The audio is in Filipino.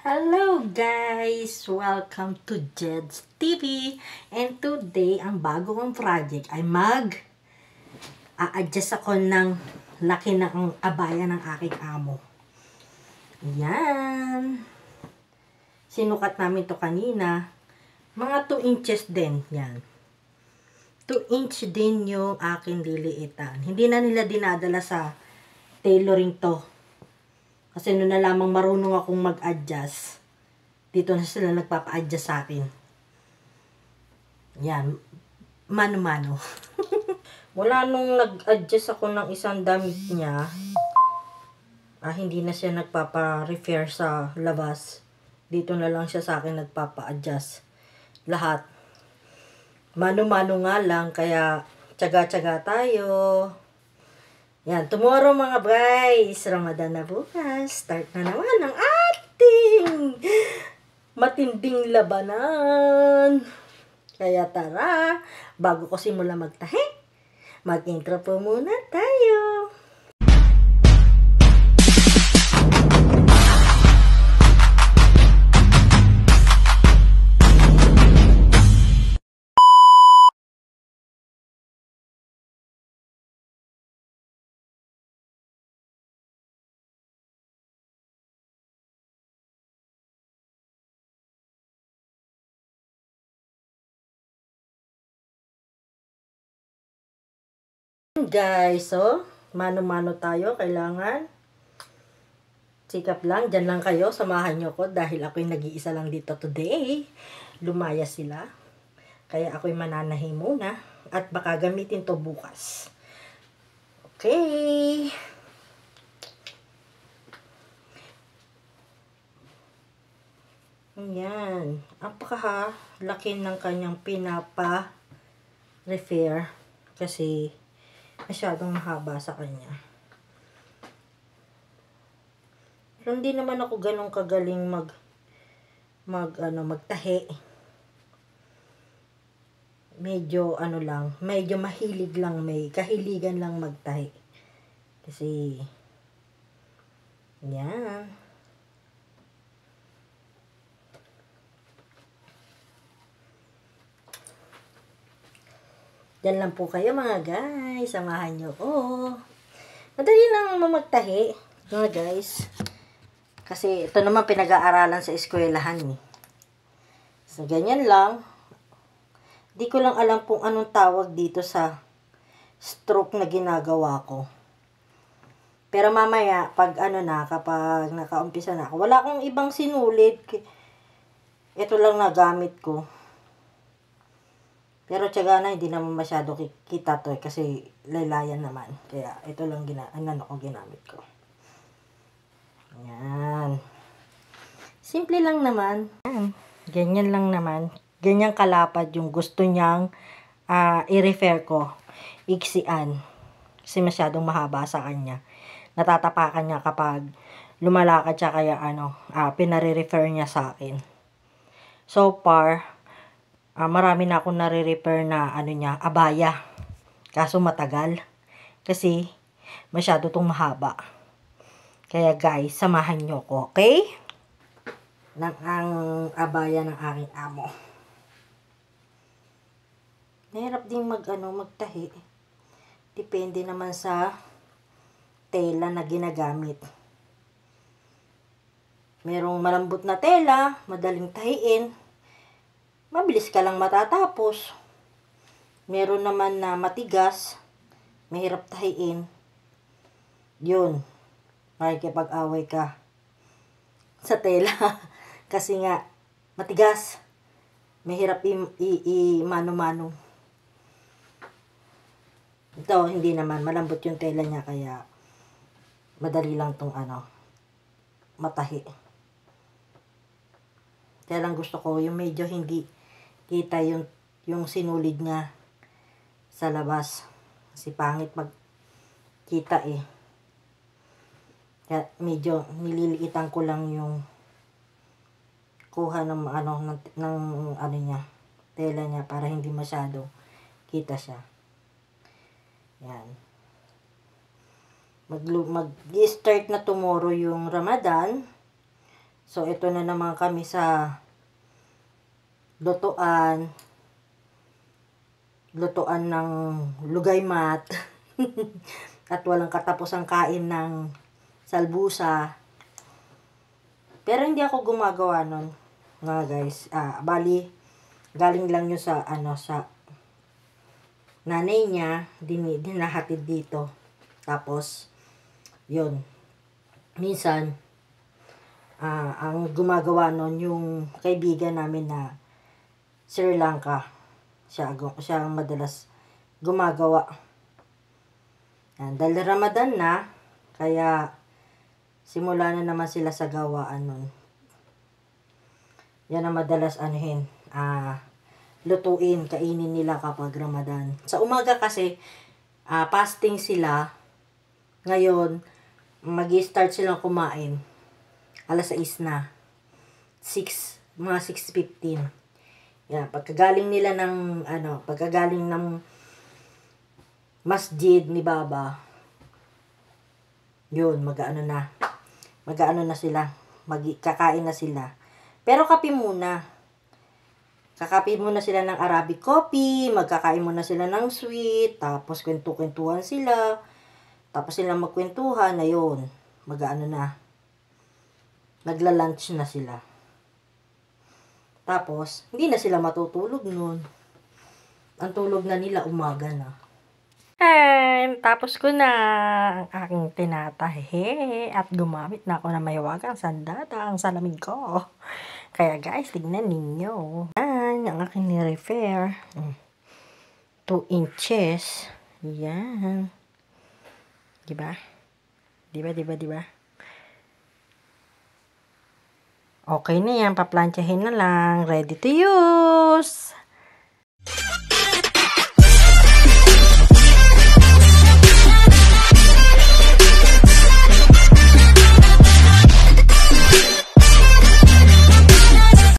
Hello guys! Welcome to Jed's TV. And today, ang bago kong project ay a-adjust ako ng laki ng abaya ng aking amo. Yan. Sinukat namin to kanina. Mga 2 inches din. Yan. 2 inch din yung aking liliitan. Hindi na nila dinadala sa tailoring to. Kasi noon na lamang marunong akong mag-adjust, dito na sila nagpapa-adjust sa akin. Yan. Mano-mano. Mula nung nag-adjust ako ng isang damit niya, hindi na siya nagpapa-refer sa labas. Dito na lang siya sa akin nagpapa-adjust. Lahat. Mano-mano nga lang, kaya tsaga-tsaga tayo. Yan, tomorrow mga guys, Ramadan na bukas. Start na naman ang ating matinding labanan. Kaya tara, bago ko simula magtahi, mag-intro po muna tayo. Guys, so, mano-mano tayo. Kailangan sikap lang. Diyan lang kayo. Samahan nyo ko dahil ako'y nag-iisa lang dito today. Lumaya sila. Kaya ako'y mananahi muna. At baka gamitin to bukas. Okay. Ayan. Laki ng kanyang pinapa-refer. Kasi masyadong mahaba sa kanya. Pero hindi naman ako ganun kagaling magtahi. Medyo medyo mahilig lang, may kahiligan lang magtahi. Kasi yan. Diyan lang po kayo mga guys. Samahan nyo ko. Madali lang mamagtahi. Mga guys. Kasi ito naman pinag-aaralan sa eskwelahan eh. So, ganyan lang. Di ko lang alam kung anong tawag dito sa stroke na ginagawa ko. Pero mamaya, kapag nakaumpisa na ako, wala akong ibang sinulit. Ito lang nagamit ko. Pero tiyaga na, hindi naman masyado kita to eh, kasi laylayan naman. Kaya ito lang ginamit ko. Ayan. Simple lang naman. Ayan. Ganyan lang naman. Ganyan kalapad yung gusto niyang i-refer ko. Iksian. Kasi masyadong mahaba sa kanya. Natatapakan niya kapag lumalakad siya, kaya pinare-refer niya sa akin. So far, marami na akong nare-repair na abaya. Kaso matagal. Kasi masyado tong mahaba. Kaya guys, samahan nyo ko, okay? Ang abaya ng aking amo. Mahirap din magtahi. Depende naman sa tela na ginagamit. Merong malambot na tela, madaling tahiin. Mabilis ka lang matatapos. Meron naman na matigas, mahirap tahiin. Yun, makikipag-away ka sa tela. Kasi nga, matigas. Mahirap mano-mano. Ito, hindi naman. Malambot yung tela niya, kaya madali lang tong matahi. Kaya lang gusto ko yung medyo hindi kita yung sinulid niya sa labas. Kasi pangit magkita eh. Kaya medyo nililiitan ko lang yung kuha ng niya, tela niya, para hindi masyado kita siya. Yan. Mag-start na tomorrow yung Ramadan. So, ito na naman kami sa lutuan ng lugay mat. At walang katapusang kain ng salbusa. Pero hindi ako gumagawa nun, nga guys. Bali, galing lang yun sa, sa nanay niya, dinahatid dito. Tapos, yun. Minsan, ang gumagawa nun, yung kaibigan namin na Sri Lanka. Siya ang madalas gumagawa. Dahil Ramadan na, kaya simula na naman sila sa gawaan nun. Yan ang madalas lutuin, kainin nila kapag Ramadan. Sa umaga kasi, fasting sila. Ngayon, mag-start silang kumain. Alas 6 na. Mga 6:15. Yan, pagkagaling ng masjid ni Baba, yun, mag-ano na sila, kakain na sila. Pero kape muna. Kakape muna sila ng Arabic coffee, magkakain muna sila ng sweet, tapos kwento-kwentuhan sila. Tapos sila magkwentuhan, ayun, nagla-lunch na sila. Tapos, hindi na sila matutulog nun. Ang tulog na nila, umaga na. Tapos ko na ang aking tinatahi at gumamit na ako ng mahiwagang sandata ang salamin ko. Kaya guys, tignan ninyo. Yan, ang aking ni-refer. 2 inches. Yan. Diba? Diba? Okay na yan, paplantsahin na lang. Ready to use!